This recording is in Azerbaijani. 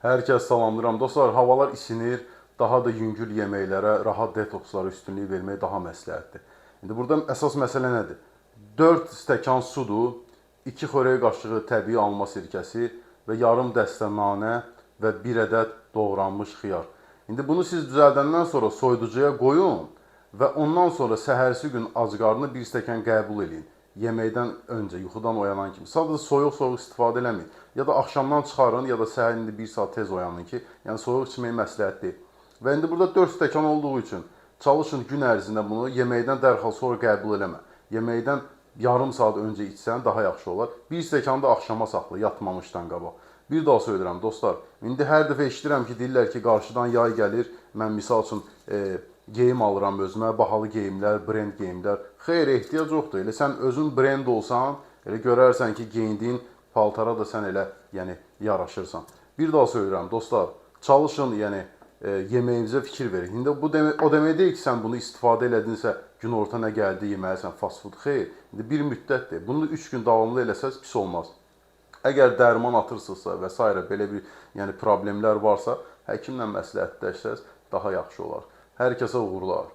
Hər kəs salamlayıram. Dostlar, havalar isinir, daha da yüngül yeməklərə, rahat detokslara üstünlük vermək daha məsləhətdir. İndi burada əsas məsələ nədir? 4 stəkan sudur, 2 xörək qaşığı təbii alma sirkəsi və yarım dəstə nanə və 1 ədəd doğranmış xiyar. İndi bunu siz düzəldəndən sonra soyuducuya qoyun və ondan sonra səhərsi gün ac qarnına 1 stəkan qəbul edin. Yeməkdən öncə, yuxudan oyanan kimi. Sadəcə soyuq-soyuq istifadə eləməyin. Ya da axşamdan çıxarın, ya da səhər indi 1 saat tez oyanın ki, yəni soyuq içmək məsləhət deyil. Və indi burada 4 stəkan olduğu üçün çalışın gün ərzində bunu yeməkdən dərhal sonra qəbul eləmə. Yeməkdən yarım saat öncə içsən daha yaxşı olar. 1 stəkanı da axşama saxla, yatmamışdan qabaq. Bir daha söyləyirəm dostlar, indi hər dəfə eşidirəm ki, deyirlər ki, qarşıdan yay gəlir, mən misal üçün geyim alıram özümə, bahalı geyimlər, brend geyimlər. Xeyr, ehtiyac yoxdur. Elə sən özün brend olsan, elə görərsən ki, geyindiyin paltara da sən elə yaraşırsan. Bir daha söyləyirəm dostlar, çalışın, yeməyinizə fikir verin. İndi o demək deyil ki, sən bunu istifadə elədinsə, günorta nə gəldi, yeməlisən, fast food. Xeyr, indi bir müddətdir. Bunu 3 gün davamlı eləsəz pis olmaz. Əgər dərman atırsınızsa və s. belə bir problemlər varsa, həkimlə məsləhətləşsəz daha yaxşı olar. Hər kəsə uğurlar.